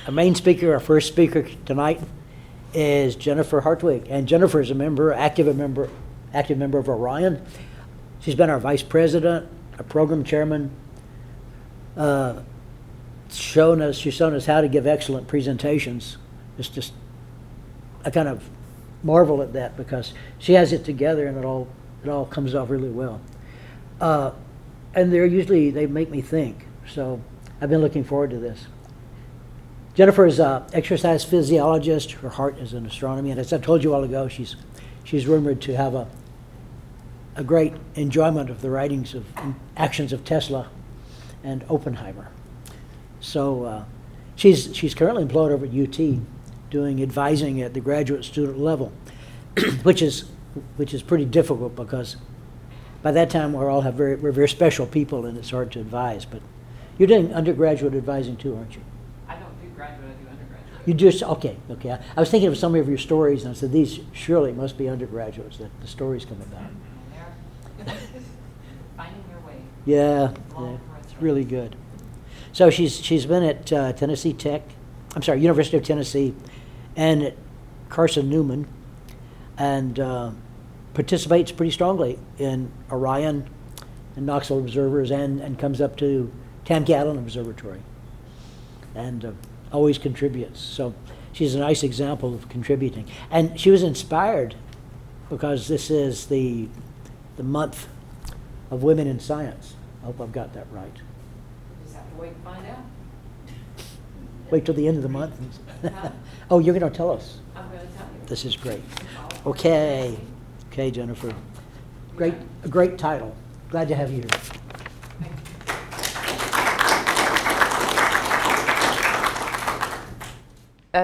a main speaker, our first speaker tonight, is Jennifer Hartwig. And Jennifer is a member, active member of ORION. She's been our vice president, a program chairman, she's shown us how to give excellent presentations. I kind of marvel at that because she has it together and it all comes off really well. And they make me think. So I've been looking forward to this. Jennifer is an exercise physiologist. Her heart is in astronomy, and as I told you all ago, she's rumored to have a great enjoyment of the writings of actions of Tesla and Oppenheimer. So she's currently employed over at UT, doing advising at the graduate student level, which is pretty difficult because by that time we're very special people, and it's hard to advise. But you're doing undergraduate advising too, aren't you? I don't do graduate, I do undergraduate. You just okay. I was thinking of some of your stories, and I said these surely must be undergraduates that the stories come about. They're finding their way. Yeah, it's really good. So she's been at University of Tennessee, and at Carson Newman, and participates pretty strongly in ORION and Knoxville observers, and comes up to Tam-Catlin Observatory, and always contributes. So she's a nice example of contributing. And she was inspired because this is the month of women in science. I hope I've got that right. You just have to wait and find out. Wait till the end of the month. Oh, you're going to tell us. I'm going to tell you. This is great. Okay, Jennifer. A great title. Glad to have you here.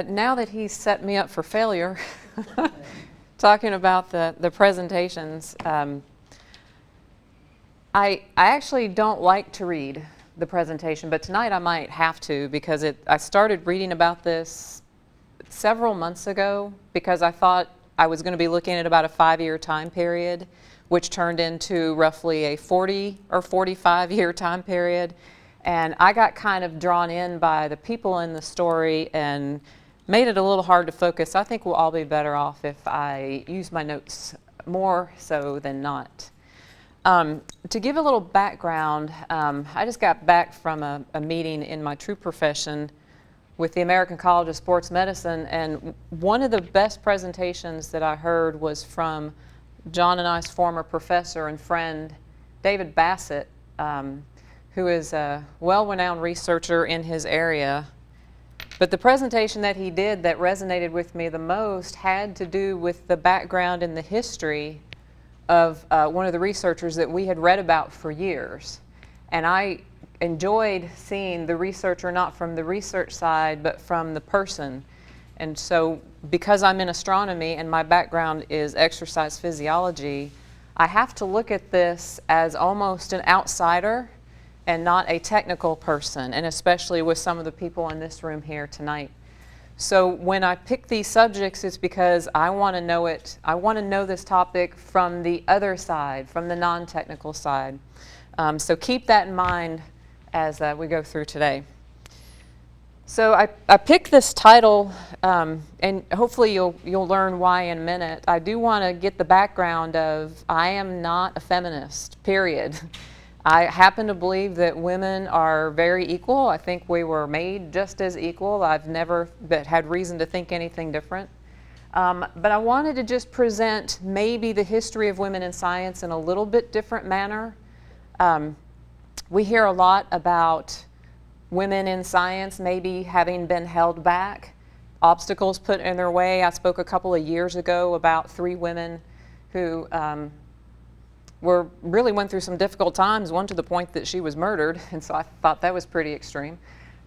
Now that he's set me up for failure, talking about the presentations, I actually don't like to read the presentation, but tonight I might have to because I started reading about this several months ago because I thought I was going to be looking at about a 5-year time period, which turned into roughly a 40 or 45-year time period. And I got kind of drawn in by the people in the story and made it a little hard to focus. I think we'll all be better off if I use my notes more so than not. To give a little background, I just got back from a meeting in my true profession with the American College of Sports Medicine, and one of the best presentations that I heard was from John and I's former professor and friend, David Bassett, who is a well-renowned researcher in his area. But the presentation that he did that resonated with me the most had to do with the background and the history of one of the researchers that we had read about for years. And I enjoyed seeing the researcher not from the research side, but from the person. And so because I'm in astronomy and my background is exercise physiology, I have to look at this as almost an outsider and not a technical person, and especially with some of the people in this room here tonight. So when I pick these subjects, it's because I want to know it. I want to know this topic from the other side, from the non-technical side. So keep that in mind as we go through today. So I picked this title, and hopefully you'll learn why in a minute. I do want to get the background of I am not a feminist, period. I happen to believe that women are very equal. I think we were made just as equal. I've never had reason to think anything different. But I wanted to just present maybe the history of women in science in a little bit different manner. We hear a lot about women in science maybe having been held back, obstacles put in their way. I spoke a couple of years ago about 3 women who really went through some difficult times, one to the point that she was murdered, and so I thought that was pretty extreme.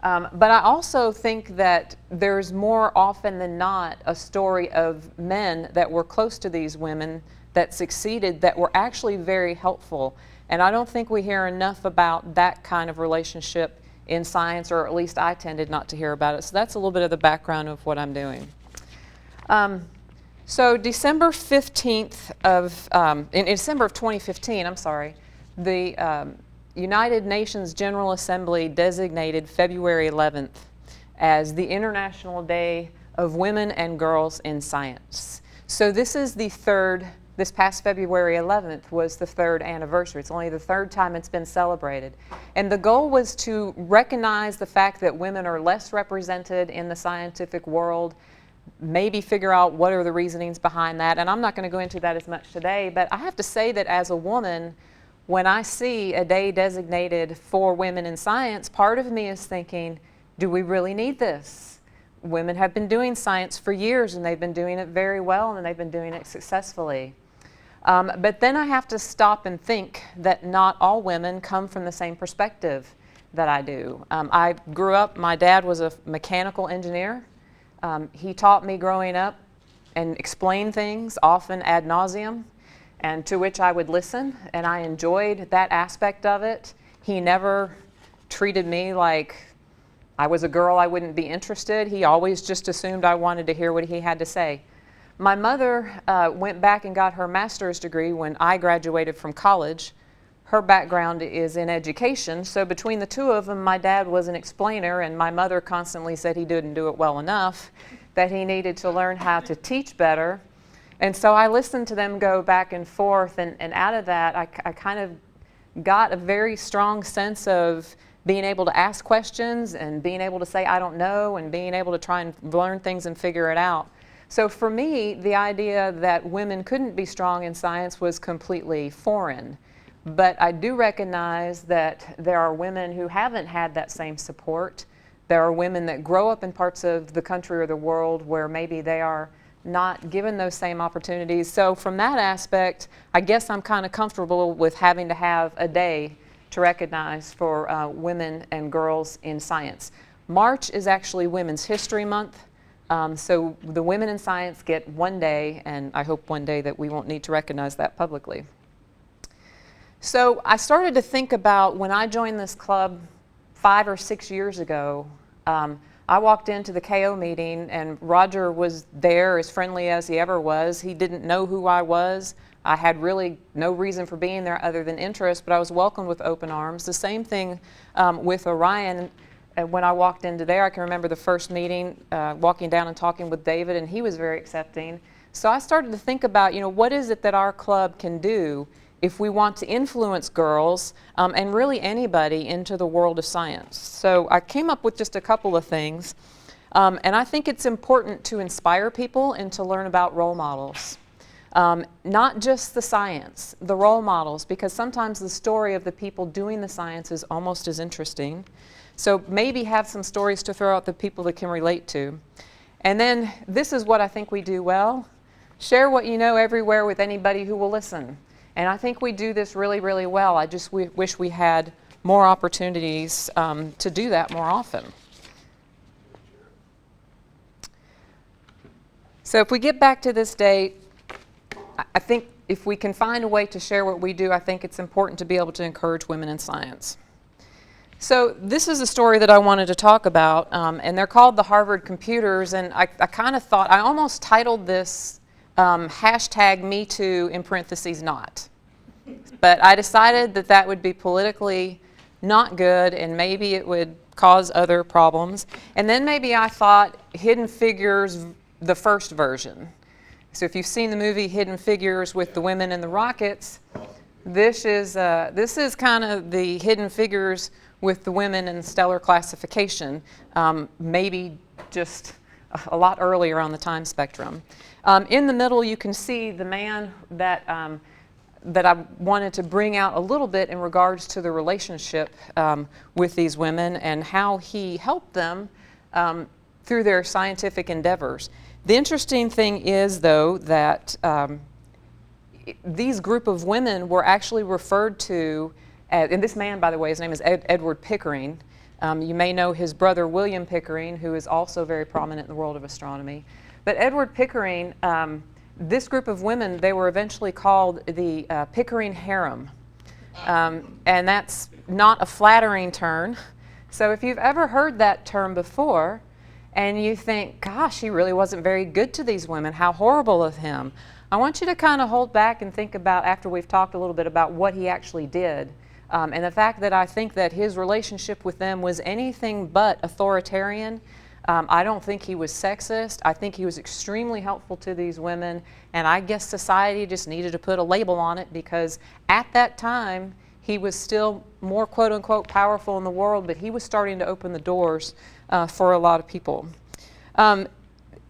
But I also think that there's more often than not a story of men that were close to these women that succeeded, that were actually very helpful. And I don't think we hear enough about that kind of relationship in science, or at least I tended not to hear about it. So that's a little bit of the background of what I'm doing. So December 15th in December of 2015, the United Nations General Assembly designated February 11th as the International Day of Women and Girls in Science. So this is the third, this past February 11th was the third anniversary. It's only the third time it's been celebrated. And the goal was to recognize the fact that women are less represented in the scientific world, maybe figure out what are the reasonings behind that. And I'm not going to go into that as much today, but I have to say that as a woman, when I see a day designated for women in science, part of me is thinking, do we really need this? Women have been doing science for years, and they've been doing it very well, and they've been doing it successfully. But then I have to stop and think that not all women come from the same perspective that I do. I grew up, my dad was a mechanical engineer. He taught me growing up and explained things often ad nauseum, and to which I would listen, and I enjoyed that aspect of it. He never treated me like I was a girl I wouldn't be interested. He always just assumed I wanted to hear what he had to say. My mother went back and got her master's degree when I graduated from college. Her background is in education, so between the two of them, my dad was an explainer, and my mother constantly said he didn't do it well enough, that he needed to learn how to teach better. And so I listened to them go back and forth, and out of that, I kind of got a very strong sense of being able to ask questions and being able to say, I don't know, and being able to try and learn things and figure it out. So for me, the idea that women couldn't be strong in science was completely foreign. But I do recognize that there are women who haven't had that same support. There are women that grow up in parts of the country or the world where maybe they are not given those same opportunities. So from that aspect, I guess I'm kind of comfortable with having to have a day to recognize for women and girls in science. March is actually Women's History Month. So the women in science get one day, and I hope one day that we won't need to recognize that publicly. So I started to think about when I joined this club 5 or 6 years ago. I walked into the KO meeting, and Roger was there as friendly as he ever was. He didn't know who I was. I had really no reason for being there other than interest, but I was welcomed with open arms. The same thing with Orion. When I walked into there, I can remember the first meeting, walking down and talking with David, and he was very accepting. So I started to think about, what is it that our club can do if we want to influence girls and really anybody into the world of science. So I came up with just a couple of things, and I think it's important to inspire people and to learn about role models. Not just the science, the role models, because sometimes the story of the people doing the science is almost as interesting. So maybe have some stories to throw out the people that can relate to. And then this is what I think we do well. Share what you know everywhere with anybody who will listen. And I think we do this really, really well. I just wish we had more opportunities to do that more often. So if we get back to this date, I think if we can find a way to share what we do, I think it's important to be able to encourage women in science. So this is a story that I wanted to talk about, and they're called the Harvard Computers, and I kind of thought, I almost titled this hashtag #MeToo in parentheses not. But I decided that that would be politically not good, and maybe it would cause other problems. And then maybe I thought Hidden Figures, the first version. So if you've seen the movie Hidden Figures with the women and the rockets, this is kind of the Hidden Figures with the women in stellar classification, maybe just a lot earlier on the time spectrum. In the middle, you can see the man that I wanted to bring out a little bit in regards to the relationship with these women and how he helped them through their scientific endeavors. The interesting thing is, though, that these group of women were actually referred to, and this man, by the way, his name is Edward Pickering. You may know his brother, William Pickering, who is also very prominent in the world of astronomy. But Edward Pickering, this group of women, they were eventually called the Pickering Harem. And that's not a flattering term. So if you've ever heard that term before, and you think, gosh, he really wasn't very good to these women, how horrible of him, I want you to kind of hold back and think about, after we've talked a little bit about what he actually did, and the fact that I think that his relationship with them was anything but authoritarian. I don't think he was sexist. I think he was extremely helpful to these women, and I guess society just needed to put a label on it because at that time he was still more quote-unquote powerful in the world, but he was starting to open the doors for a lot of people.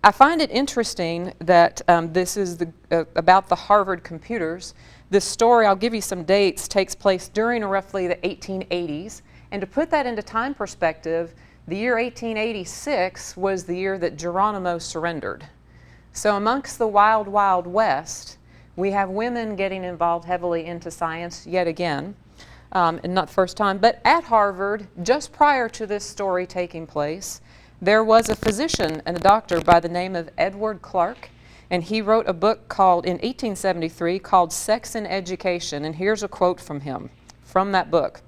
I find it interesting that this is about the Harvard computers. This story, I'll give you some dates, takes place during roughly the 1880s. And to put that into time perspective, the year 1886 was the year that Geronimo surrendered. So amongst the wild, wild west, we have women getting involved heavily into science yet again, and not the first time. But at Harvard, just prior to this story taking place, there was a physician and a doctor by the name of Edward Clark, and he wrote a book called, in 1873, called Sex and Education. And here's a quote from him, from that book,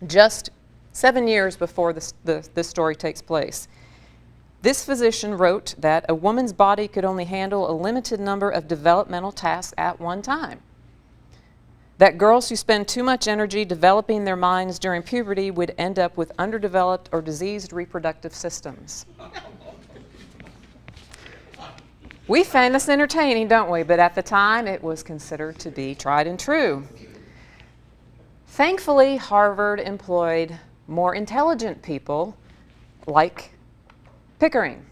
just 7 years before this story takes place. This physician wrote that a woman's body could only handle a limited number of developmental tasks at one time. That girls who spend too much energy developing their minds during puberty would end up with underdeveloped or diseased reproductive systems. We find this entertaining, don't we? But at the time, it was considered to be tried and true. Thankfully, Harvard employed more intelligent people like Pickering.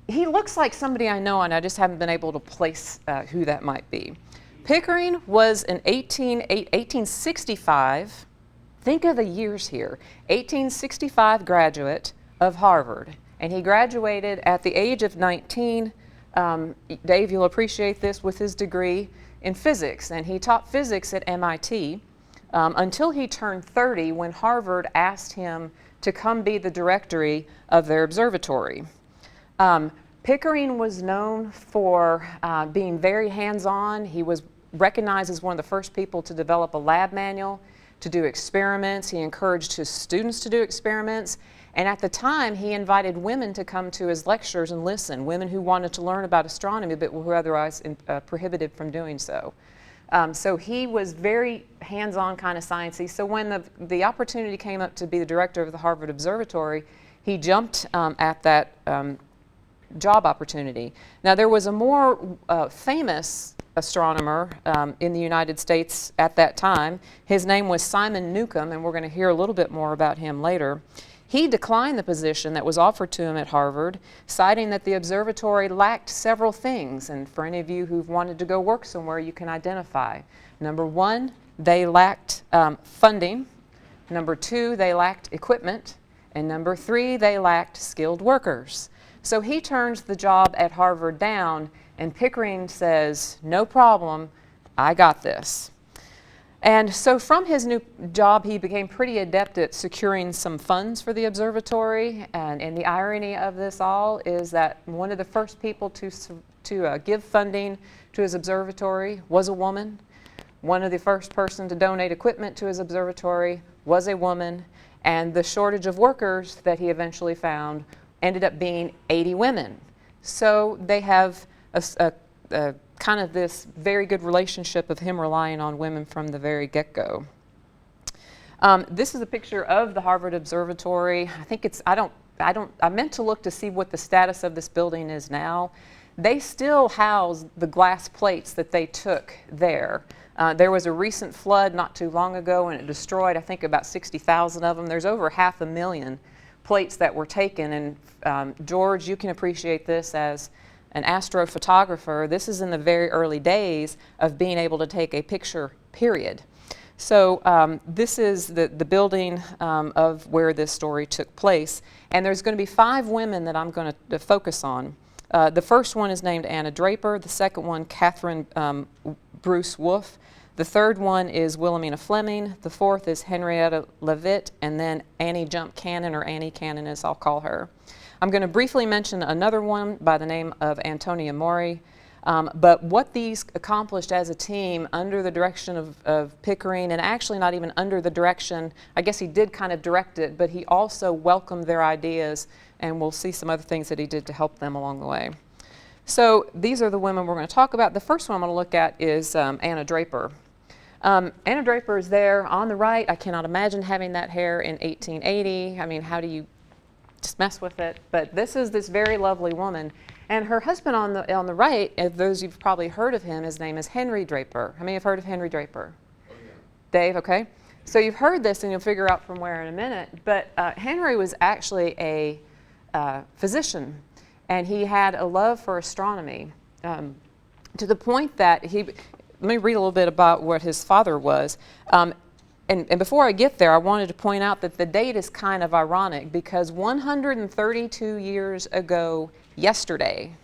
He looks like somebody I know, and I just haven't been able to place who that might be. Pickering was an 1865, think of the years here, 1865 graduate of Harvard. And he graduated at the age of 19, Dave, you'll appreciate this, with his degree in physics. And he taught physics at MIT until he turned 30 when Harvard asked him to come be the director of their observatory. Pickering was known for being very hands-on. He was recognized as one of the first people to develop a lab manual, to do experiments. He encouraged his students to do experiments. And at the time, he invited women to come to his lectures and listen, women who wanted to learn about astronomy but were otherwise prohibited from doing so. So he was very hands-on kind of sciencey. So when the opportunity came up to be the director of the Harvard Observatory, he jumped at that job opportunity. Now there was a more famous astronomer in the United States at that time. His name was Simon Newcomb, and we're going to hear a little bit more about him later. He declined the position that was offered to him at Harvard, citing that the observatory lacked several things. And for any of you who've wanted to go work somewhere, you can identify. Number one, they lacked funding. Number two, they lacked equipment. And number three, they lacked skilled workers. So he turns the job at Harvard down, and Pickering says, no problem, I got this. And so from his new job, he became pretty adept at securing some funds for the observatory. And the irony of this all is that one of the first people to give funding to his observatory was a woman. One of the first person to donate equipment to his observatory was a woman. And the shortage of workers that he eventually found ended up being 80 women. So they have a kind of this very good relationship of him relying on women from the very get-go. This is a picture of the Harvard Observatory. I think it's, I meant to look to see what the status of this building is now. They still house the glass plates that they took there. There was a recent flood not too long ago, and it destroyed, I think, about 60,000 of them. There's over 500,000 plates that were taken, and George, you can appreciate this as an astrophotographer. This is in the very early days of being able to take a picture, period. So this is the building of where this story took place. And there's going to be 5 women that I'm going to focus on. The first one is named Anna Draper. The second one, Catherine Bruce Wolfe. The third one is Wilhelmina Fleming. The fourth is Henrietta Leavitt. And then Annie Jump Cannon, or Annie Cannon as I'll call her. I'm going to briefly mention another one by the name of Antonia Mori. But what these accomplished as a team under the direction of Pickering, and actually not even under the direction, I guess he did kind of direct it, but he also welcomed their ideas, and we'll see some other things that he did to help them along the way. So these are the women we're going to talk about. The first one I'm going to look at is Anna Draper. Anna Draper is there on the right. I cannot imagine having that hair in 1880. I mean, how do you just mess with it. But this is this very lovely woman. And her husband on the right, those you've probably heard of him, his name is Henry Draper. How many have heard of Henry Draper? Oh, yeah. Dave, okay. So you've heard this, and you'll figure out from where in a minute. But Henry was actually a physician, and he had a love for astronomy to the point that let me read a little bit about what his father was. And before I get there, I wanted to point out that the date is kind of ironic because 132 years ago yesterday,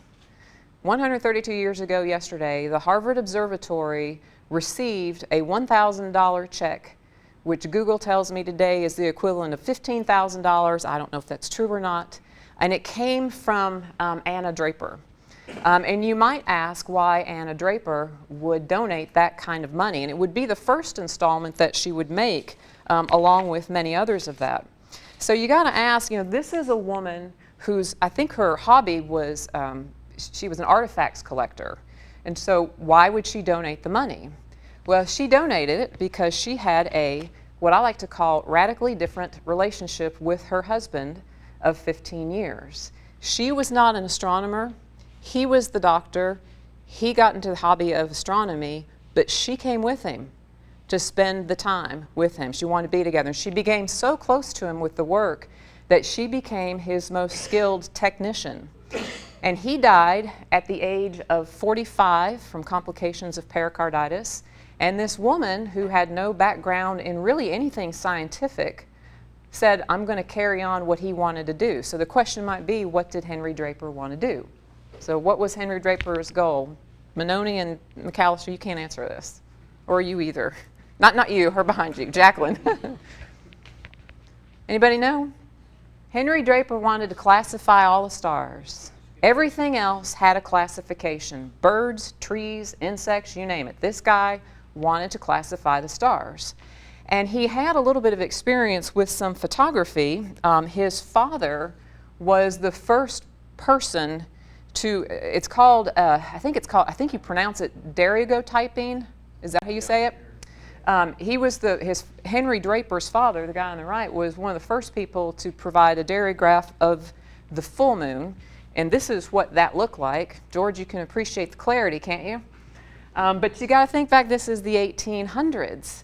the Harvard Observatory received a $1,000 check, which Google tells me today is the equivalent of $15,000. I don't know if that's true or not. And it came from Anna Draper. And you might ask why Anna Draper would donate that kind of money. And it would be the first installment that she would make, along with many others of that. So you got to ask, this is a woman whose, I think her hobby was, she was an artifacts collector. And so why would she donate the money? Well, she donated it because she had what I like to call radically different relationship with her husband of 15 years. She was not an astronomer. He was the doctor. He got into the hobby of astronomy, but she came with him to spend the time with him. She wanted to be together. And she became so close to him with the work that she became his most skilled technician. And he died at the age of 45 from complications of pericarditis. And this woman, who had no background in really anything scientific, said, I'm going to carry on what he wanted to do. So the question might be, what did Henry Draper want to do? So what was Henry Draper's goal? Manoni and McAllister, you can't answer this. Or you either. Not you, her behind you, Jacqueline. Anybody know? Henry Draper wanted to classify all the stars. Everything else had a classification. Birds, trees, insects, you name it. This guy wanted to classify the stars. And he had a little bit of experience with some photography. His father was the first person to, it's called, I think you pronounce it daguerreotyping. Is that how you say it? Henry Draper's father, the guy on the right, was one of the first people to provide a daguerreograph of the full moon. And this is what that looked like. George, you can appreciate the clarity, can't you? But you got to think back, this is the 1800s.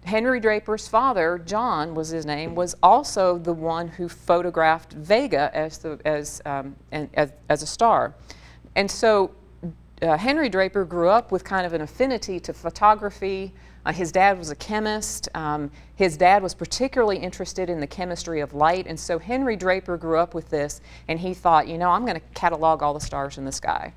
Henry Draper's father, John was his name, was also the one who photographed Vega as a star. And so Henry Draper grew up with kind of an affinity to photography. His dad was a chemist. His dad was particularly interested in the chemistry of light. And so Henry Draper grew up with this, and he thought, I'm going to catalog all the stars in the sky.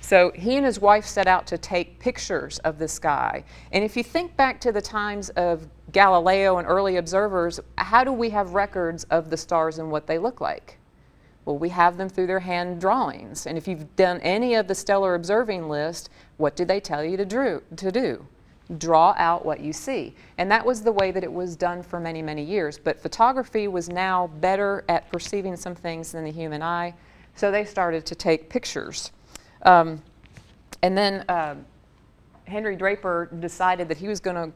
So he and his wife set out to take pictures of the sky. And if you think back to the times of Galileo and early observers, how do we have records of the stars and what they look like? Well, we have them through their hand drawings. And if you've done any of the stellar observing list, what did they tell you to do? Draw out what you see. And that was the way that it was done for many, many years. But photography was now better at perceiving some things than the human eye, so they started to take pictures. And then Henry Draper decided that he was going to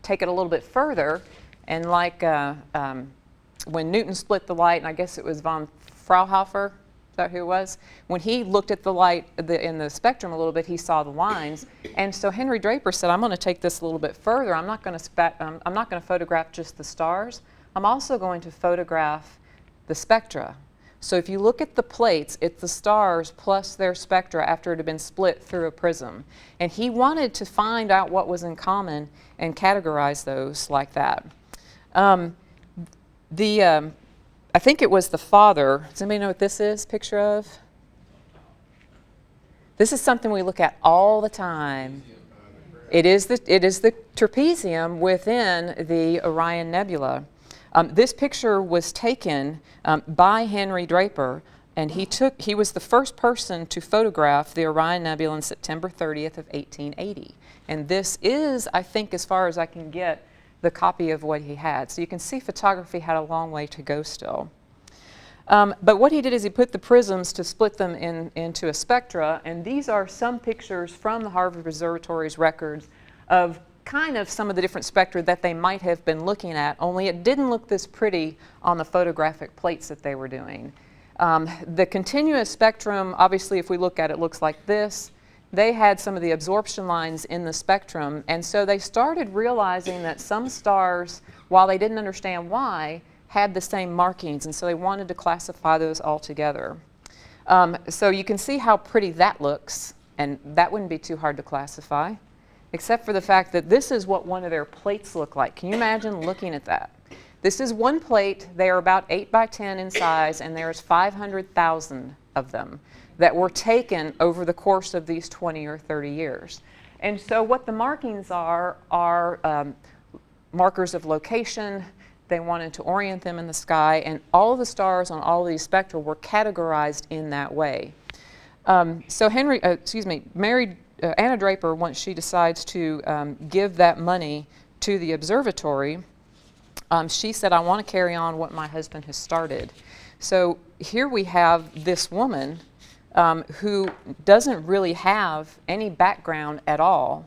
take it a little bit further, and like when Newton split the light, and I guess it was von Fraunhofer, is that who it was? When he looked at the light in the spectrum a little bit, he saw the lines. And so Henry Draper said, I'm going to take this a little bit further. I'm not going to photograph just the stars. I'm also going to photograph the spectra. So if you look at the plates, it's the stars plus their spectra after it had been split through a prism. And he wanted to find out what was in common and categorize those like that. I think it was the father. Does anybody know what this is? Picture of? This is something we look at all the time. It is the trapezium within the Orion Nebula. This picture was taken by Henry Draper, and he was the first person to photograph the Orion Nebula on September 30th of 1880. And this is, I think, as far as I can get, the copy of what he had. So you can see photography had a long way to go still. But what he did is he put the prisms to split them into a spectra, and these are some pictures from the Harvard Observatory's records of kind of some of the different spectra that they might have been looking at, only it didn't look this pretty on the photographic plates that they were doing. The continuous spectrum, obviously if we look at it, looks like this. They had some of the absorption lines in the spectrum, and so they started realizing that some stars, while they didn't understand why, had the same markings, and so they wanted to classify those all together. So you can see how pretty that looks, and that wouldn't be too hard to classify, except for the fact that this is what one of their plates look like. Can you imagine looking at that? This is one plate. They are about 8 by 10 in size, and there's 500,000 of them that were taken over the course of these 20 or 30 years. And so what the markings are markers of location. They wanted to orient them in the sky, and all of the stars on all of these spectra were categorized in that way. So Anna Draper, once she decides to give that money to the observatory, she said, I want to carry on what my husband has started. So here we have this woman who doesn't really have any background at all.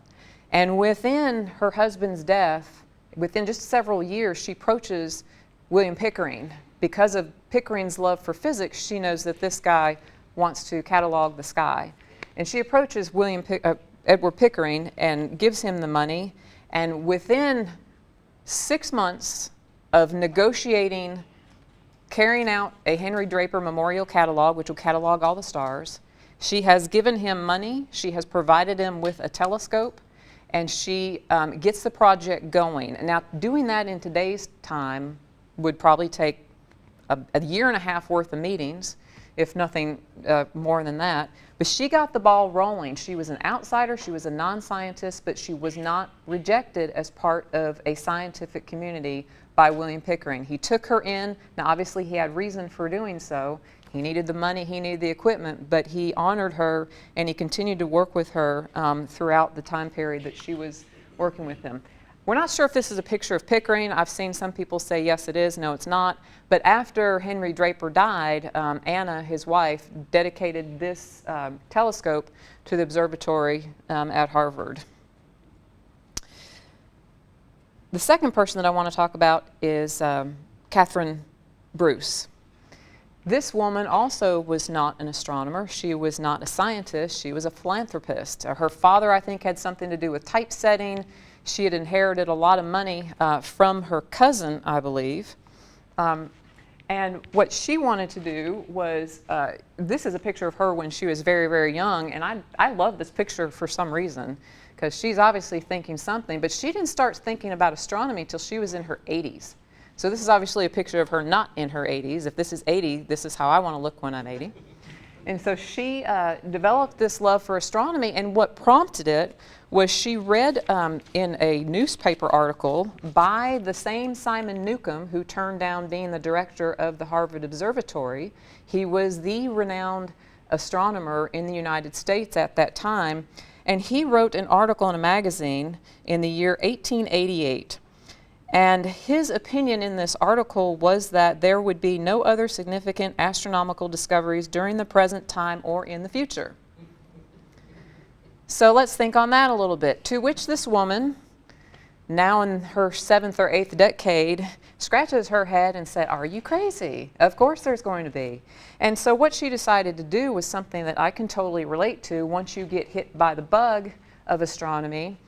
And within her husband's death, within just several years, she approaches William Pickering. Because of Pickering's love for physics, she knows that this guy wants to catalog the sky. And she approaches Edward Pickering and gives him the money. And within 6 months of negotiating, carrying out a Henry Draper Memorial Catalog, which will catalog all the stars, she has given him money, she has provided him with a telescope, and she gets the project going. Now, doing that in today's time would probably take a year and a half worth of meetings, if nothing more than that. But she got the ball rolling. She was an outsider, she was a non-scientist, but she was not rejected as part of a scientific community by William Pickering. He took her in. Now, obviously, he had reason for doing so. He needed the money, he needed the equipment, but he honored her, and he continued to work with her throughout the time period that she was working with him. We're not sure if this is a picture of Pickering. I've seen some people say yes it is, no it's not. But after Henry Draper died, Anna, his wife, dedicated this telescope to the observatory at Harvard. The second person that I want to talk about is Catherine Bruce. This woman also was not an astronomer. She was not a scientist. She was a philanthropist. Her father, I think, had something to do with typesetting. She had inherited a lot of money from her cousin, I believe. And what she wanted to do was, this is a picture of her when she was very, very young. And I love this picture for some reason, because she's obviously thinking something. But she didn't start thinking about astronomy till she was in her 80s. So this is obviously a picture of her not in her 80s. If this is 80, this is how I want to look when I'm 80. And so she developed this love for astronomy, and what prompted it was she read in a newspaper article by the same Simon Newcomb who turned down being the director of the Harvard Observatory. He was the renowned astronomer in the United States at that time, and he wrote an article in a magazine in the year 1888. And his opinion in this article was that there would be no other significant astronomical discoveries during the present time or in the future. So let's think on that a little bit. To which this woman, now in her 7th or 8th decade, scratches her head and said, "Are you crazy? Of course there's going to be." And so what she decided to do was something that I can totally relate to. Once you get hit by the bug of astronomy,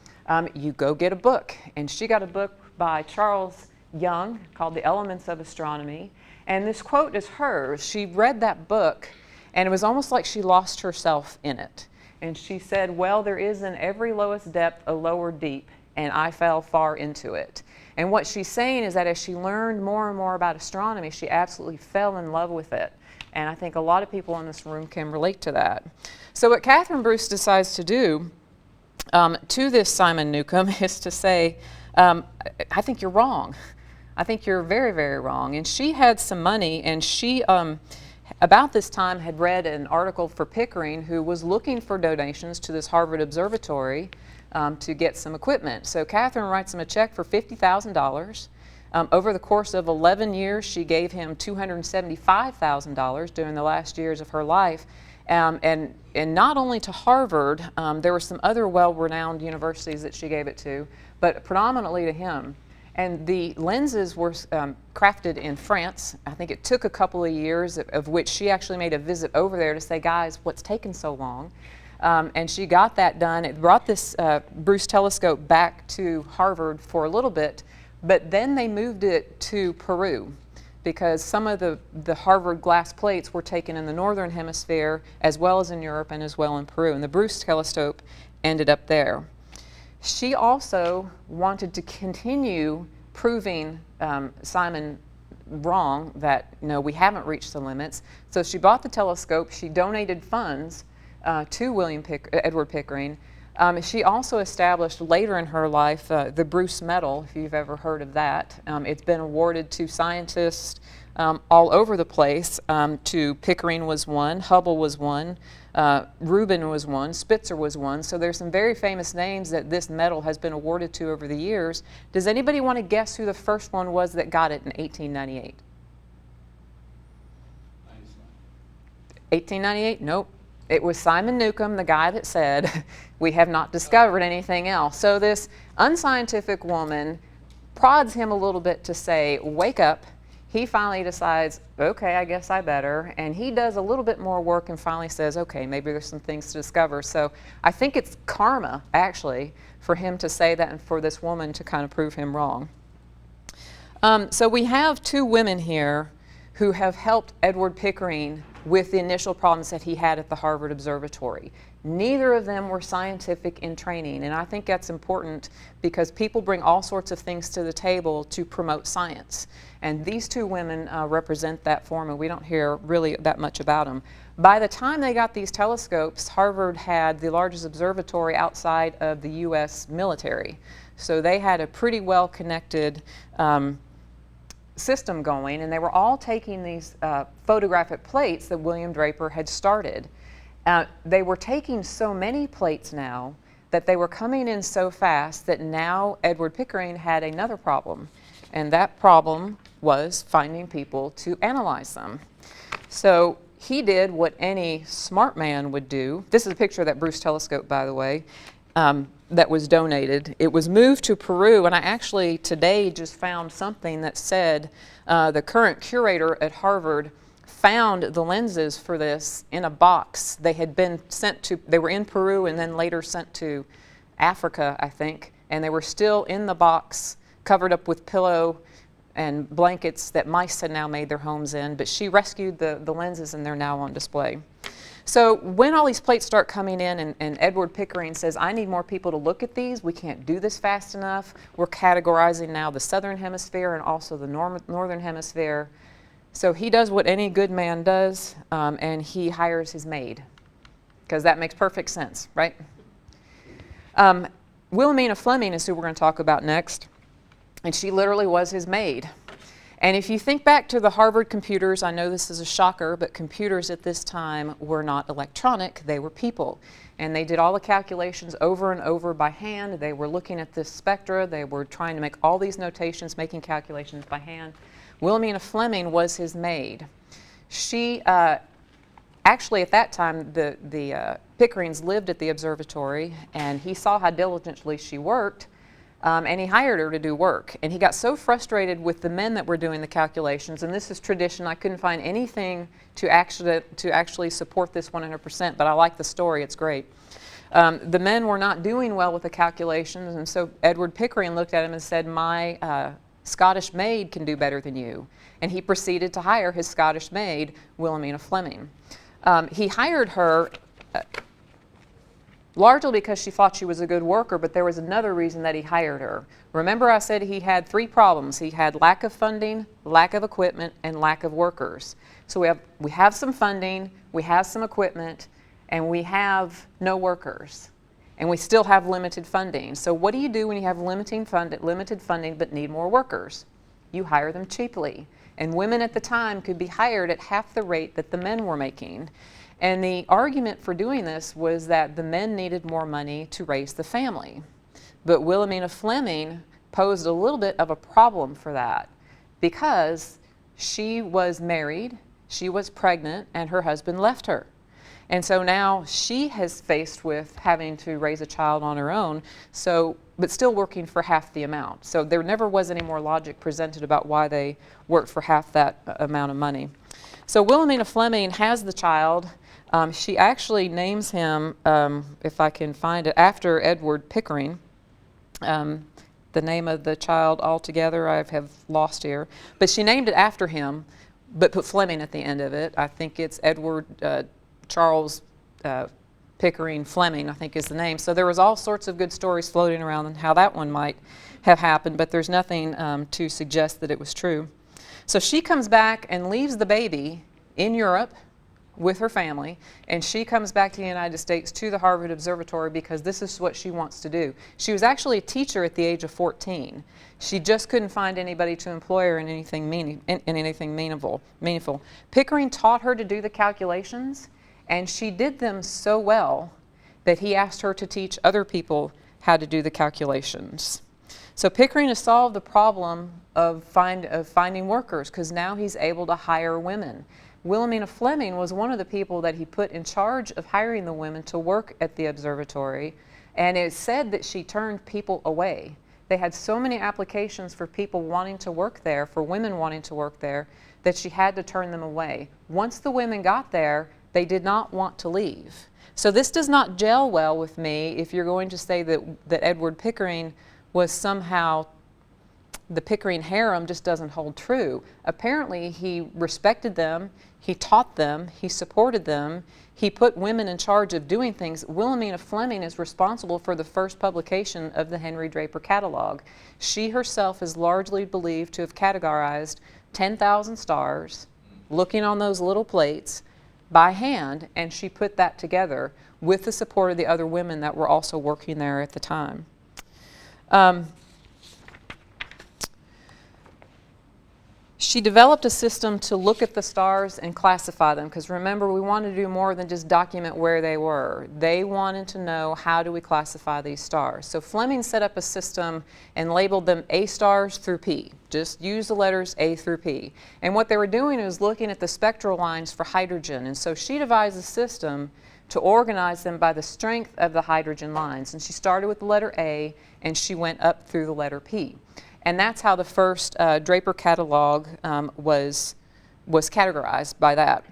you go get a book. And she got a book by Charles Young called The Elements of Astronomy. And this quote is hers. She read that book, and it was almost like she lost herself in it. And she said, "Well, there is in every lowest depth a lower deep, and I fell far into it." And what she's saying is that as she learned more and more about astronomy, she absolutely fell in love with it. And I think a lot of people in this room can relate to that. So what Catherine Bruce decides to do to this Simon Newcomb is to say, I think you're wrong. I think you're very, very wrong. And she had some money, and she, about this time, had read an article for Pickering, who was looking for donations to this Harvard Observatory to get some equipment. So Catherine writes him a check for $50,000. Over the course of 11 years, she gave him $275,000 during the last years of her life. And not only to Harvard, there were some other well-renowned universities that she gave it to, but predominantly to him. And the lenses were crafted in France. I think it took a couple of years, of which she actually made a visit over there to say, guys, what's taken so long? And she got that done. It brought this Bruce telescope back to Harvard for a little bit, but then they moved it to Peru, because some of the Harvard glass plates were taken in the northern hemisphere as well as in Europe and as well in Peru, and the Bruce telescope ended up there. She also wanted to continue proving Simon wrong, that we haven't reached the limits. So she bought the telescope, she donated funds to Edward Pickering. She also established later in her life the Bruce Medal, if you've ever heard of that. It's been awarded to scientists all over the place. To Pickering was one, Hubble was one, Rubin was one, Spitzer was one. So there's some very famous names that this medal has been awarded to over the years. Does anybody want to guess who the first one was that got it in 1898? 1898? Nope. It was Simon Newcomb, the guy that said, we have not discovered anything else. So this unscientific woman prods him a little bit to say, wake up. He finally decides, okay, I guess I better. And he does a little bit more work and finally says, okay, maybe there's some things to discover. So I think it's karma, actually, for him to say that and for this woman to kind of prove him wrong. So we have two women here who have helped Edward Pickering with the initial problems that he had at the Harvard Observatory. Neither of them were scientific in training, and I think that's important because people bring all sorts of things to the table to promote science. And these two women represent that form, and we don't hear really that much about them. By the time they got these telescopes, Harvard had the largest observatory outside of the US military. So they had a pretty well-connected system going, and they were all taking these photographic plates that William Draper had started. They were taking so many plates now that they were coming in so fast that now Edward Pickering had another problem, and that problem was finding people to analyze them. So he did what any smart man would do. This is a picture of that Bruce telescope, by the way, that was donated. It was moved to Peru, and I actually today just found something that said the current curator at Harvard found the lenses for this in a box. They had been sent to, they were in Peru and then later sent to Africa, I think, and they were still in the box, covered up with pillow and blankets that mice had now made their homes in, but she rescued the lenses and they're now on display. So when all these plates start coming in and Edward Pickering says, I need more people to look at these, we can't do this fast enough, we're categorizing now the southern hemisphere and also the northern hemisphere. So he does what any good man does, and he hires his maid, because that makes perfect sense, right? Wilhelmina Fleming is who we're going to talk about next, and she literally was his maid. And if you think back to the Harvard computers, I know this is a shocker, but computers at this time were not electronic, they were people. And they did all the calculations over and over by hand. They were looking at this spectra, they were trying to make all these notations, making calculations by hand. Wilhelmina Fleming was his maid. She, actually at that time, the Pickerings lived at the observatory, and he saw how diligently she worked, and he hired her to do work. And he got so frustrated with the men that were doing the calculations, and this is tradition, I couldn't find anything to actually support this 100%, but I like the story, it's great. The men were not doing well with the calculations, and so Edward Pickering looked at him and said, my Scottish maid can do better than you. And he proceeded to hire his Scottish maid, Wilhelmina Fleming. He hired her largely because she thought she was a good worker, but there was another reason that he hired her. Remember I said he had three problems. He had lack of funding, lack of equipment, and lack of workers. So we have some funding, we have some equipment, and we have no workers. And we still have limited funding. So what do you do when you have limited funding but need more workers? You hire them cheaply. And women at the time could be hired at half the rate that the men were making. And the argument for doing this was that the men needed more money to raise the family. But Wilhelmina Fleming posed a little bit of a problem for that because she was married, she was pregnant, and her husband left her. And so now she has faced with having to raise a child on her own, but still working for half the amount. So there never was any more logic presented about why they worked for half that amount of money. So Wilhelmina Fleming has the child. She actually names him, if I can find it, after Edward Pickering. The name of the child altogether I have lost here. But she named it after him, but put Fleming at the end of it. I think it's Edward Charles Pickering Fleming, I think is the name. So there was all sorts of good stories floating around on how that one might have happened, but there's nothing to suggest that it was true. So she comes back and leaves the baby in Europe with her family, and she comes back to the United States to the Harvard Observatory because this is what she wants to do. She was actually a teacher at the age of 14. She just couldn't find anybody to employ her in anything meaningful. Pickering taught her to do the calculations, and she did them so well that he asked her to teach other people how to do the calculations. So Pickering has solved the problem of finding workers because now he's able to hire women. Wilhelmina Fleming was one of the people that he put in charge of hiring the women to work at the observatory, and it's said that she turned people away. They had so many applications for people wanting to work there, for women wanting to work there, that she had to turn them away. Once the women got there, they did not want to leave. So this does not gel well with me if you're going to say that Edward Pickering was somehow, the Pickering harem just doesn't hold true. Apparently he respected them, he taught them, he supported them, he put women in charge of doing things. Wilhelmina Fleming is responsible for the first publication of the Henry Draper catalog. She herself is largely believed to have categorized 10,000 stars, looking on those little plates by hand, and she put that together with the support of the other women that were also working there at the time. She developed a system to look at the stars and classify them, because remember, we wanted to do more than just document where they were. They wanted to know, how do we classify these stars? So Fleming set up a system and labeled them A stars through P. Just use the letters A through P. And what they were doing was looking at the spectral lines for hydrogen. And so she devised a system to organize them by the strength of the hydrogen lines. And she started with the letter A, and she went up through the letter P. And that's how the first Draper catalog was categorized, by that.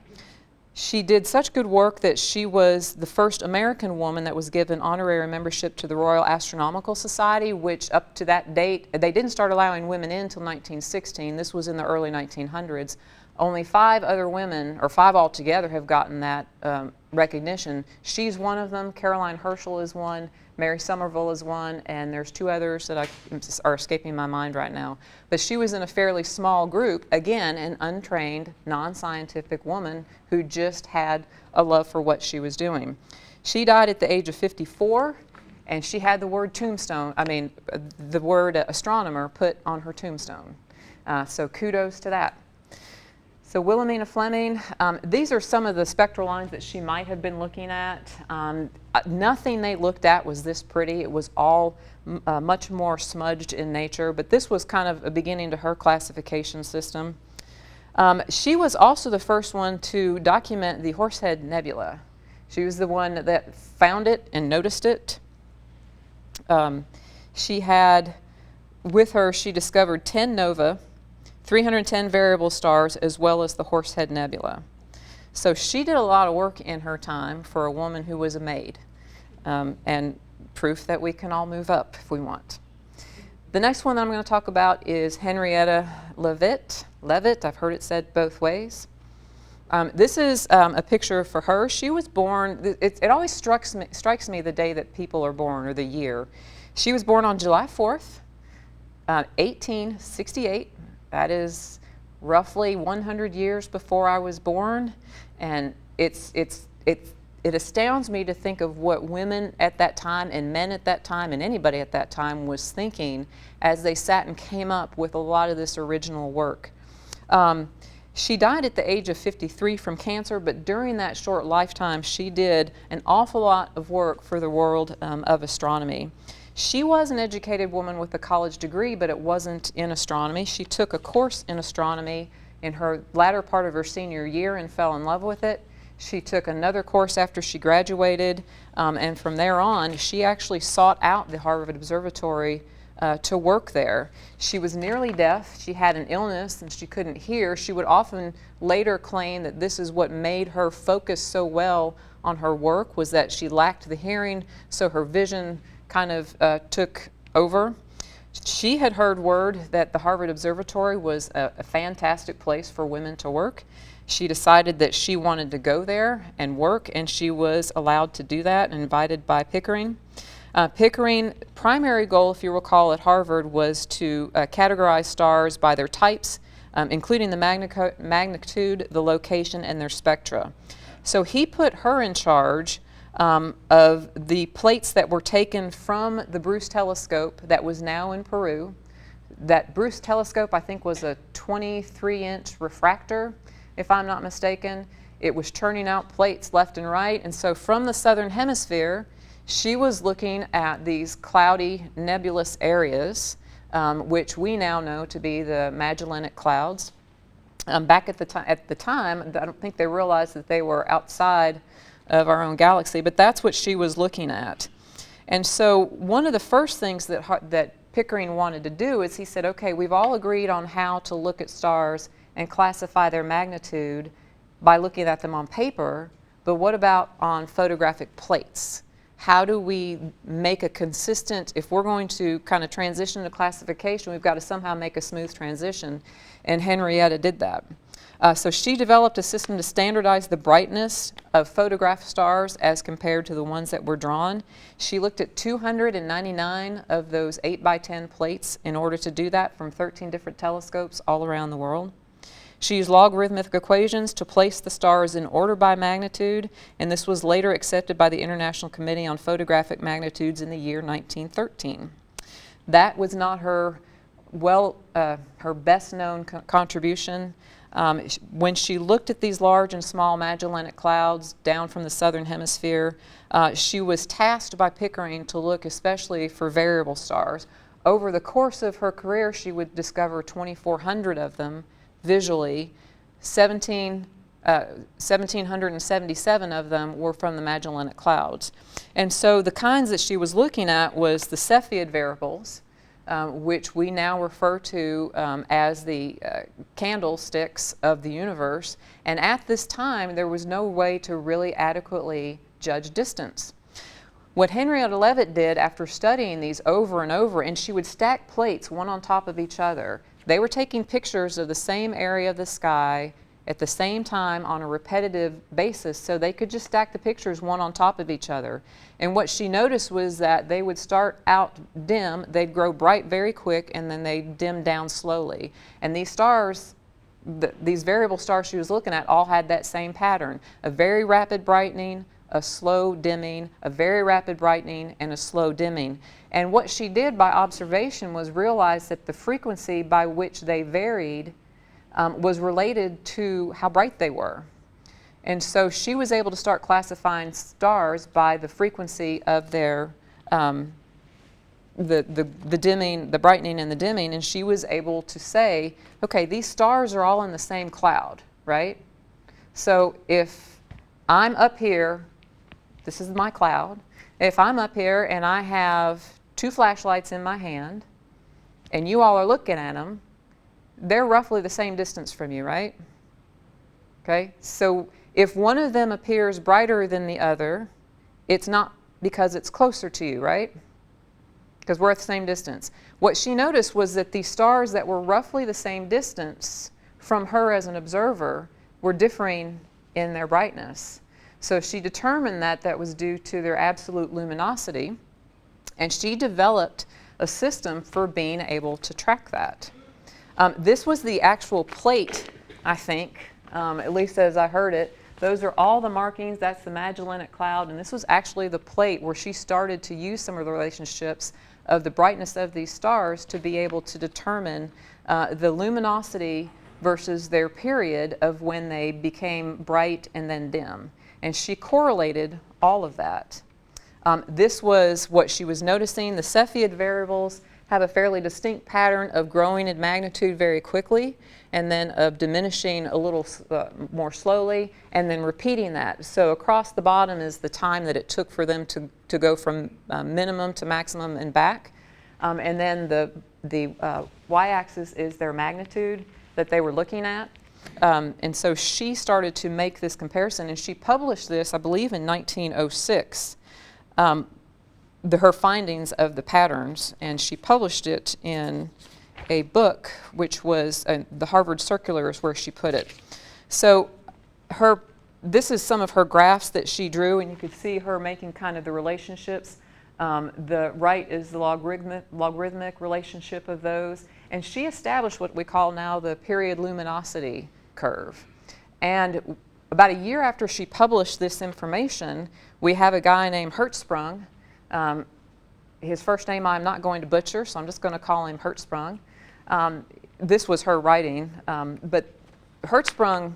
She did such good work that she was the first American woman that was given honorary membership to the Royal Astronomical Society, which up to that date, they didn't start allowing women in until 1916. This was in the early 1900s. Only 5 other women, or 5 altogether, have gotten that recognition. She's one of them. Caroline Herschel is one. Mary Somerville is one, and there's 2 others that are escaping my mind right now. But she was in a fairly small group, again, an untrained, non-scientific woman who just had a love for what she was doing. She died at the age of 54, and she had the word the word astronomer put on her tombstone. So kudos to that. So Wilhelmina Fleming, these are some of the spectral lines that she might have been looking at. Nothing they looked at was this pretty. It was all much more smudged in nature, but this was kind of a beginning to her classification system. She was also the first one to document the Horsehead Nebula. She was the one that found it and noticed it. She had, with her, she discovered 10 nova, 310 variable stars, as well as the Horsehead Nebula. So she did a lot of work in her time for a woman who was a maid, and proof that we can all move up if we want. The next one that I'm going to talk about is Henrietta Leavitt. I've heard it said both ways. This is a picture for her. She was born, it always strikes me the day that people are born, or the year. She was born on July 4th, 1868. That is roughly 100 years before I was born, and it astounds me to think of what women at that time, and men at that time, and anybody at that time was thinking as they sat and came up with a lot of this original work. She died at the age of 53 from cancer, but during that short lifetime, she did an awful lot of work for the world of astronomy. She was an educated woman with a college degree, but it wasn't in astronomy. She took a course in astronomy in her latter part of her senior year and fell in love with it. She took another course after she graduated, and from there on, she actually sought out the Harvard Observatory to work there. She was nearly deaf. She had an illness and she couldn't hear. She would often later claim that this is what made her focus so well on her work, was that she lacked the hearing, so her vision kind of took over. She had heard word that the Harvard Observatory was a fantastic place for women to work. She decided that she wanted to go there and work, and she was allowed to do that, invited by Pickering. Pickering's primary goal, if you recall, at Harvard was to categorize stars by their types, including the magnitude, the location, and their spectra. So he put her in charge of the plates that were taken from the Bruce telescope that was now in Peru. That Bruce telescope, I think, was a 23-inch refractor, if I'm not mistaken. It was churning out plates left and right, and so from the southern hemisphere, she was looking at these cloudy, nebulous areas, which we now know to be the Magellanic Clouds. Back at the time, I don't think they realized that they were outside of our own galaxy, but that's what she was looking at. And so one of the first things that Pickering wanted to do is he said, okay, we've all agreed on how to look at stars and classify their magnitude by looking at them on paper, but what about on photographic plates? How do we make a consistent, if we're going to kind of transition to classification, we've got to somehow make a smooth transition, and Henrietta did that. So she developed a system to standardize the brightness of photographed stars as compared to the ones that were drawn. She looked at 299 of those 8x10 plates in order to do that from 13 different telescopes all around the world. She used logarithmic equations to place the stars in order by magnitude, and this was later accepted by the International Committee on Photographic Magnitudes in the year 1913. That was not her best-known contribution. When she looked at these large and small Magellanic Clouds down from the southern hemisphere, she was tasked by Pickering to look especially for variable stars. Over the course of her career, she would discover 2,400 of them visually. 1,777 of them were from the Magellanic Clouds. And so the kinds that she was looking at was the Cepheid variables, which we now refer to as the candlesticks of the universe. And at this time, there was no way to really adequately judge distance. What Henrietta Leavitt did after studying these over and over, and she would stack plates one on top of each other. They were taking pictures of the same area of the sky at the same time on a repetitive basis, so they could just stack the pictures one on top of each other. And what she noticed was that they would start out dim, they'd grow bright very quick, and then they'd dim down slowly. And these stars, these variable stars she was looking at, all had that same pattern: a very rapid brightening, a slow dimming, a very rapid brightening, and a slow dimming. And what she did by observation was realize that the frequency by which they varied was related to how bright they were. And so she was able to start classifying stars by the frequency of their the dimming, the brightening and the dimming, and she was able to say, okay, these stars are all in the same cloud, right? So if I'm up here, this is my cloud. If I'm up here and I have 2 flashlights in my hand and you all are looking at them, they're roughly the same distance from you, right? Okay, so if one of them appears brighter than the other, it's not because it's closer to you, right? Because we're at the same distance. What she noticed was that these stars that were roughly the same distance from her as an observer were differing in their brightness. So she determined that that was due to their absolute luminosity, and she developed a system for being able to track that. This was the actual plate, I think, at least as I heard it. Those are all the markings. That's the Magellanic Cloud, and this was actually the plate where she started to use some of the relationships of the brightness of these stars to be able to determine the luminosity versus their period of when they became bright and then dim. And she correlated all of that. This was what she was noticing. The Cepheid variables have a fairly distinct pattern of growing in magnitude very quickly, and then of diminishing a little more slowly, and then repeating that. So across the bottom is the time that it took for them to go from minimum to maximum and back. And then the y-axis is their magnitude that they were looking at. And so she started to make this comparison, and she published this, I believe, in 1906. Her findings of the patterns, and she published it in a book, which was the Harvard Circulars, where she put it. So this is some of her graphs that she drew, and you could see her making kind of the relationships. The right is the logarithmic relationship of those, and she established what we call now the period luminosity curve. And about a year after she published this information, we have a guy named Hertzsprung. His first name I'm not going to butcher, so I'm just going to call him Hertzsprung. This was her writing, but Hertzsprung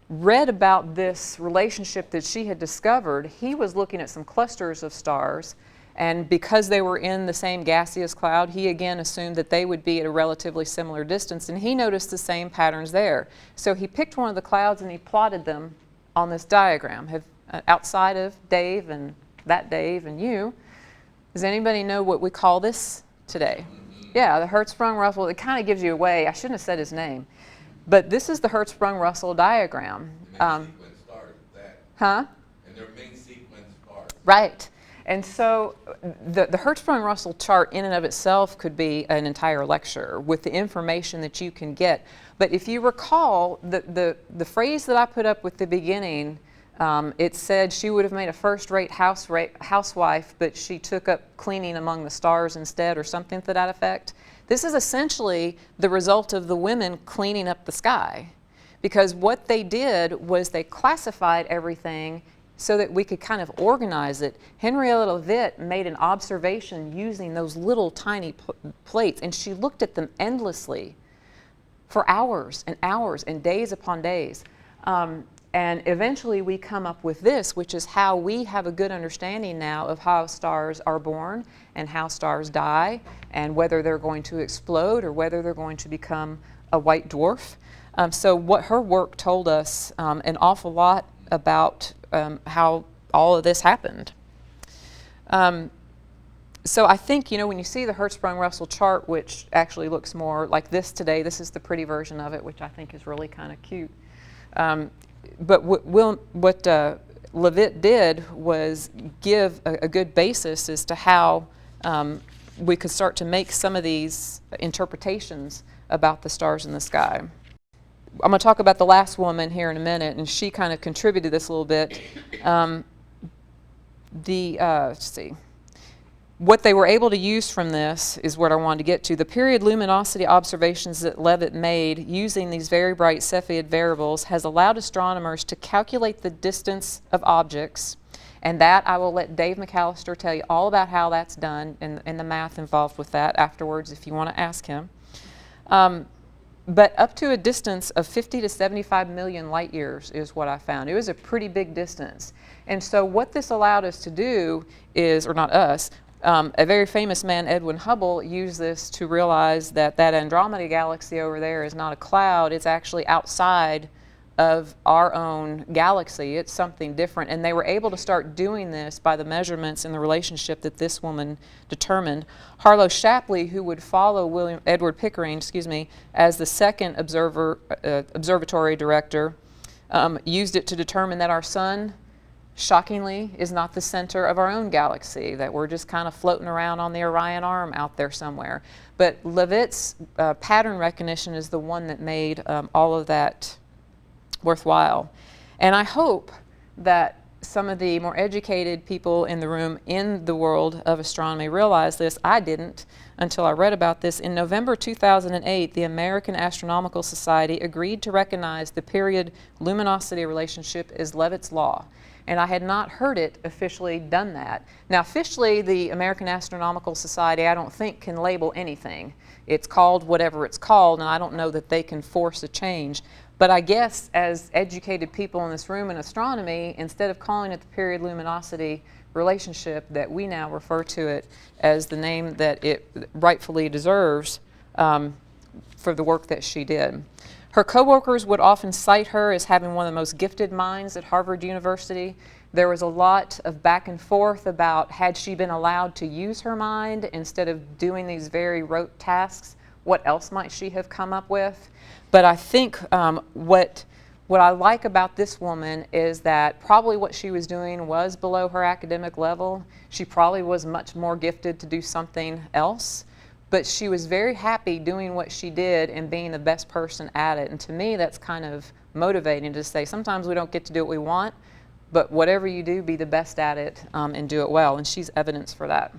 read about this relationship that she had discovered. He was looking at some clusters of stars, and because they were in the same gaseous cloud, he again assumed that they would be at a relatively similar distance, and he noticed the same patterns there. So he picked one of the clouds and he plotted them on this diagram. Outside of Dave and that Dave and you, does anybody know what we call this today? Yeah, the Hertzsprung-Russell. It kind of gives you away. I shouldn't have said his name. But this is the Hertzsprung-Russell diagram. Main sequence stars at that. Huh? And their main sequence stars. Right. And so the Hertzsprung-Russell chart in and of itself could be an entire lecture with the information that you can get. But if you recall, the phrase that I put up with the beginning, it said she would have made a first-rate housewife, but she took up cleaning among the stars instead, or something to that effect. This is essentially the result of the women cleaning up the sky, because what they did was they classified everything so that we could kind of organize it. Henrietta Leavitt made an observation using those little tiny plates, and she looked at them endlessly for hours and hours and days upon days. And eventually we come up with this, which is how we have a good understanding now of how stars are born and how stars die, and whether they're going to explode or whether they're going to become a white dwarf. So what her work told us an awful lot about how all of this happened. So I think, you know, when you see the Hertzsprung-Russell chart, which actually looks more like this today, this is the pretty version of it, which I think is really kind of cute. But what Leavitt did was give a good basis as to how we could start to make some of these interpretations about the stars in the sky. I'm going to talk about the last woman here in a minute, and she kind of contributed this a little bit. Let's see. What they were able to use from this is what I wanted to get to. The period luminosity observations that Leavitt made using these very bright Cepheid variables has allowed astronomers to calculate the distance of objects, and that I will let Dave McAllister tell you all about how that's done and the math involved with that afterwards if you want to ask him. But up to a distance of 50 to 75 million light years is what I found. It was a pretty big distance. And so what this allowed us to do is, or not us, a very famous man, Edwin Hubble, used this to realize that that Andromeda galaxy over there is not a cloud, it's actually outside of our own galaxy. It's something different. And they were able to start doing this by the measurements and the relationship that this woman determined. Harlow Shapley, who would follow Edward Pickering, as the second observatory director, used it to determine that our sun, shockingly, is not the center of our own galaxy, that we're just kind of floating around on the Orion arm out there somewhere. But Leavitt's pattern recognition is the one that made all of that worthwhile. And I hope that some of the more educated people in the room in the world of astronomy realize this. I didn't until I read about this. In November 2008, the American Astronomical Society agreed to recognize the period luminosity relationship as Leavitt's law. And I had not heard it officially done that. Now, officially, the American Astronomical Society, I don't think, can label anything. It's called whatever it's called, and I don't know that they can force a change. But I guess as educated people in this room in astronomy, instead of calling it the period luminosity, relationship that we now refer to it as the name that it rightfully deserves for the work that she did. Her coworkers would often cite her as having one of the most gifted minds at Harvard University. There was a lot of back and forth about, had she been allowed to use her mind instead of doing these very rote tasks, what else might she have come up with? But I think what I like about this woman is that probably what she was doing was below her academic level. She probably was much more gifted to do something else, but she was very happy doing what she did and being the best person at it. And to me, that's kind of motivating to say, sometimes we don't get to do what we want, but whatever you do, be the best at it and do it well. And she's evidence for that.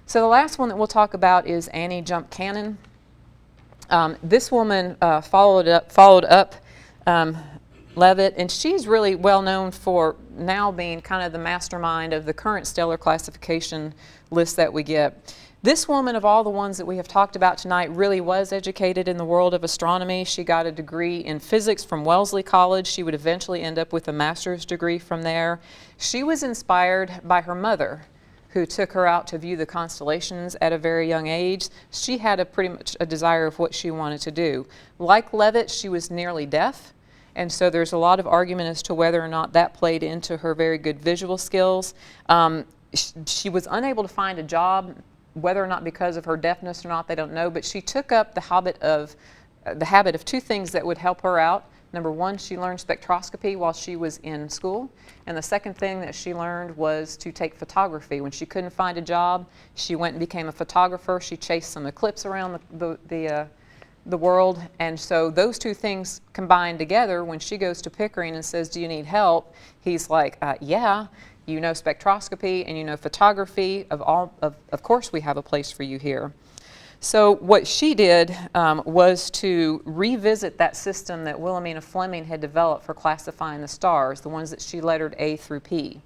So the last one that we'll talk about is Annie Jump Cannon. This woman followed up Leavitt, and she's really well known for now being kind of the mastermind of the current stellar classification list that we get. This woman, of all the ones that we have talked about tonight, really was educated in the world of astronomy. She got a degree in physics from Wellesley College. She would eventually end up with a master's degree from there. She was inspired by her mother, who took her out to view the constellations at a very young age. She had pretty much a desire of what she wanted to do. Like Leavitt, she was nearly deaf, and so there's a lot of argument as to whether or not that played into her very good visual skills. She was unable to find a job, whether or not because of her deafness or not, they don't know, but she took up the habit of two things that would help her out. Number one, she learned spectroscopy while she was in school. And the second thing that she learned was to take photography. When she couldn't find a job, she went and became a photographer. She chased some eclipses around the world. And so those two things combined together, when she goes to Pickering and says, "Do you need help?" He's like, "Yeah, you know spectroscopy and you know photography. Of course we have a place for you here." So what she did was to revisit that system that Wilhelmina Fleming had developed for classifying the stars, the ones that she lettered A through P.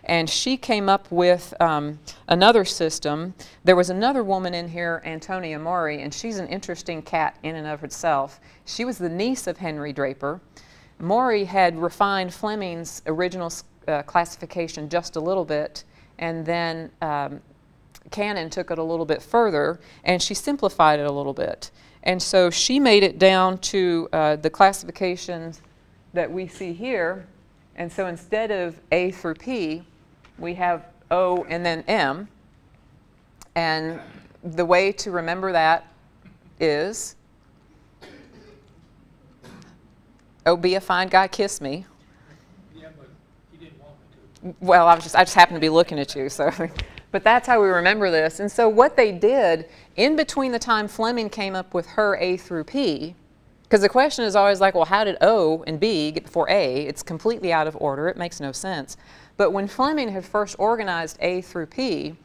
And she came up with another system. There was another woman in here, Antonia Maury, and she's an interesting cat in and of herself. She was the niece of Henry Draper. Maury had refined Fleming's original classification just a little bit, and then Cannon took it a little bit further, and she simplified it a little bit. And so she made it down to the classifications that we see here. And so instead of A through P, we have O and then M. And the way to remember that is, "Oh, be a fine guy, kiss me." Yeah, but he didn't want me to. Well, I just happened to be looking at you, so. But that's how we remember this. And so what they did, in between the time Fleming came up with her A through P, because the question is always like, well, how did O and B get before A? It's completely out of order. It makes no sense. But when Fleming had first organized A through P,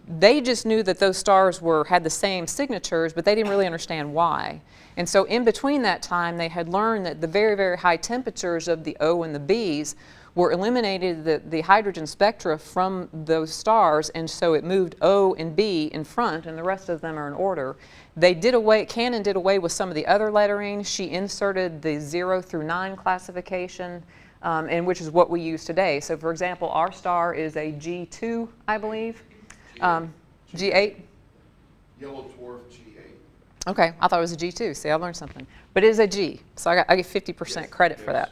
they just knew that those stars had the same signatures, but they didn't really understand why. And so in between that time, they had learned that the very, very high temperatures of the O and the Bs were eliminated the hydrogen spectra from those stars, and so it moved O and B in front, and the rest of them are in order. Cannon did away with some of the other lettering. She inserted the 0 through 9 classification, and which is what we use today. So for example, our star is a G2, I believe. G8? Yellow dwarf G8. Okay, I thought it was a G2. See, I learned something. But it is a G, so I get 50% credit for that.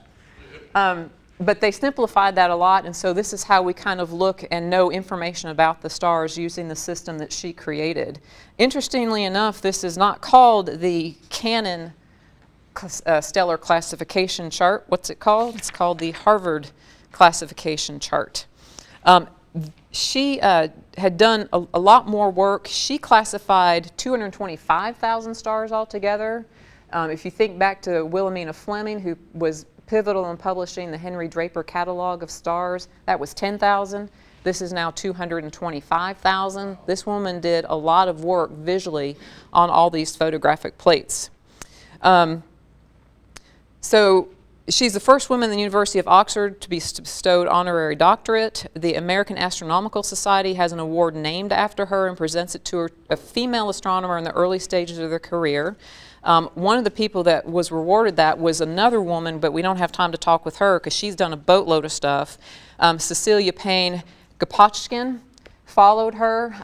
But they simplified that a lot, and so this is how we kind of look and know information about the stars using the system that she created. Interestingly enough, this is not called the Cannon stellar classification chart. What's it called? It's called the Harvard classification chart. She had done a lot more work. She classified 225,000 stars altogether. If you think back to Wilhelmina Fleming, who was pivotal in publishing the Henry Draper catalog of stars, that was 10,000. This is now 225,000. This woman did a lot of work visually on all these photographic plates. So she's the first woman in the University of Oxford to be bestowed honorary doctorate. The American Astronomical Society has an award named after her and presents it to a female astronomer in the early stages of their career. One of the people that was rewarded that was another woman, but we don't have time to talk with her because she's done a boatload of stuff. Cecilia Payne Gaposchkin followed her,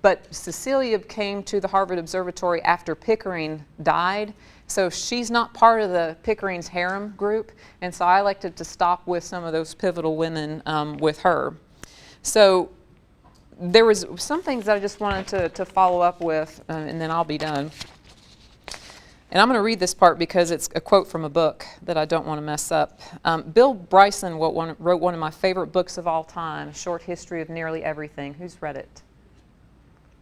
but Cecilia came to the Harvard Observatory after Pickering died, so she's not part of the Pickering's harem group, and so I elected to stop with some of those pivotal women with her. So there was some things that I just wanted to follow up with, and then I'll be done. And I'm going to read this part because it's a quote from a book that I don't want to mess up. Bill Bryson wrote one of my favorite books of all time, Short History of Nearly Everything. Who's read it?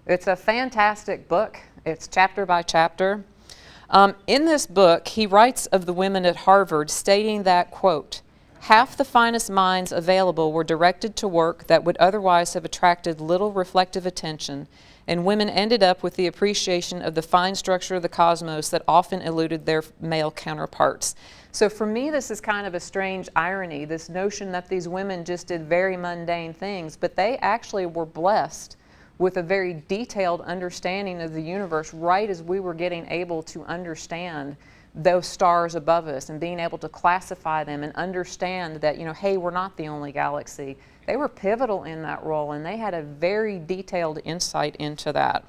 It's a fantastic book. It's chapter by chapter. In this book, he writes of the women at Harvard, stating that, quote, half the finest minds available were directed to work that would otherwise have attracted little reflective attention, and women ended up with the appreciation of the fine structure of the cosmos that often eluded their male counterparts. So for me, this is kind of a strange irony, this notion that these women just did very mundane things, but they actually were blessed with a very detailed understanding of the universe right as we were getting able to understand those stars above us and being able to classify them and understand that, you know, hey, we're not the only galaxy. They were pivotal in that role, and they had a very detailed insight into that.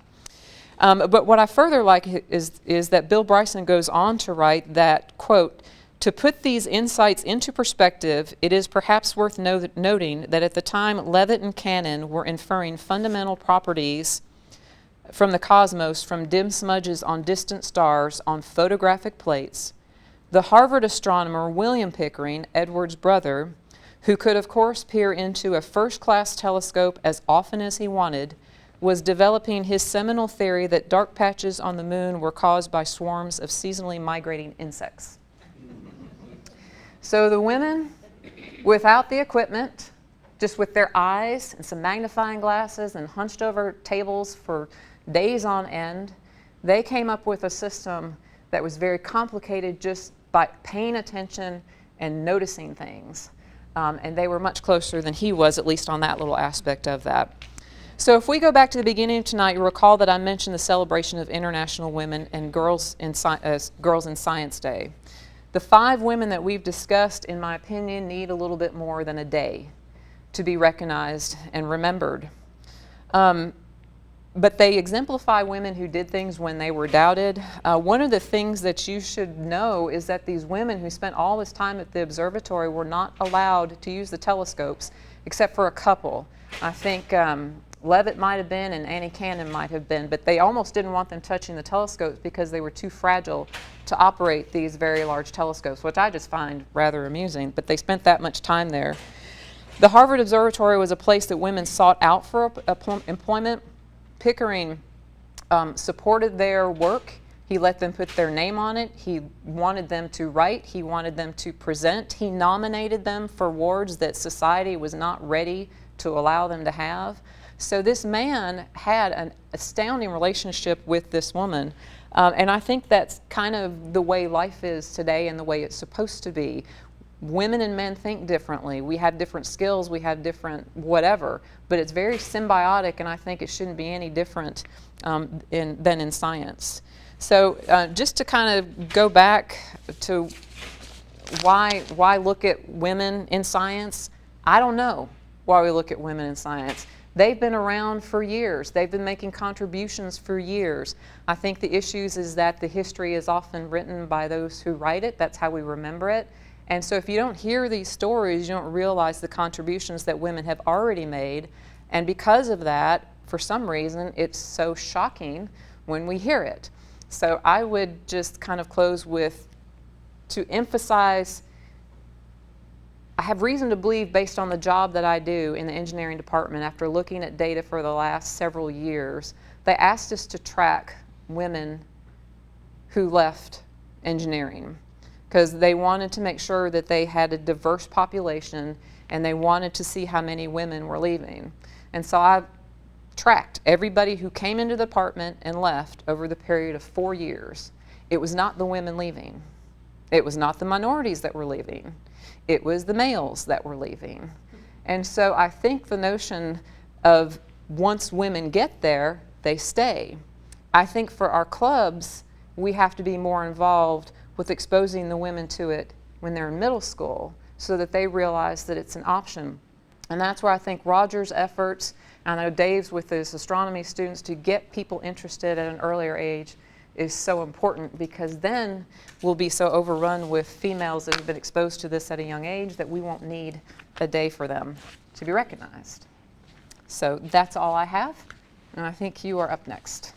But what I further like is that Bill Bryson goes on to write that, quote, to put these insights into perspective, it is perhaps worth noting that at the time Leavitt and Cannon were inferring fundamental properties from the cosmos from dim smudges on distant stars on photographic plates, the Harvard astronomer William Pickering, Edward's brother, who could of course peer into a first-class telescope as often as he wanted, was developing his seminal theory that dark patches on the moon were caused by swarms of seasonally migrating insects. So the women, without the equipment, just with their eyes and some magnifying glasses and hunched over tables for days on end, they came up with a system that was very complicated just by paying attention and noticing things. And they were much closer than he was, at least on that little aspect of that. So if we go back to the beginning of tonight, you'll recall that I mentioned the celebration of International Women and Girls in Science Day. The 5 women that we've discussed, in my opinion, need a little bit more than a day to be recognized and remembered. But they exemplify women who did things when they were doubted. One of the things that you should know is that these women who spent all this time at the observatory were not allowed to use the telescopes, except for a couple. I think Leavitt might have been and Annie Cannon might have been, but they almost didn't want them touching the telescopes because they were too fragile to operate these very large telescopes, which I just find rather amusing, but they spent that much time there. The Harvard Observatory was a place that women sought out for employment. Pickering supported their work. He let them put their name on it. He wanted them to write. He wanted them to present. He nominated them for awards that society was not ready to allow them to have. So this man had an astounding relationship with this woman. And I think that's kind of the way life is today and the way it's supposed to be. Women and men think differently. We have different skills, we have different whatever, but it's very symbiotic, and I think it shouldn't be any different than in science. So just to kind of go back to why look at women in science, I don't know why we look at women in science. They've been around for years. They've been making contributions for years. I think the issues is that the history is often written by those who write it. That's how we remember it. And so if you don't hear these stories, you don't realize the contributions that women have already made. And because of that, for some reason, it's so shocking when we hear it. So I would just kind of close with, to emphasize, I have reason to believe, based on the job that I do in the engineering department, after looking at data for the last several years, they asked us to track women who left engineering, because they wanted to make sure that they had a diverse population and they wanted to see how many women were leaving. And so I tracked everybody who came into the department and left over the period of 4 years. It was not the women leaving. It was not the minorities that were leaving. It was the males that were leaving. And so I think the notion of once women get there, they stay. I think for our clubs, we have to be more involved with exposing the women to it when they're in middle school so that they realize that it's an option And that's where I think Roger's efforts, I know Dave's with his astronomy students, to get people interested at an earlier age is so important, because then we'll be so overrun with females that have been exposed to this at a young age that we won't need a day for them to be recognized. So that's all I have, and I think you are up next.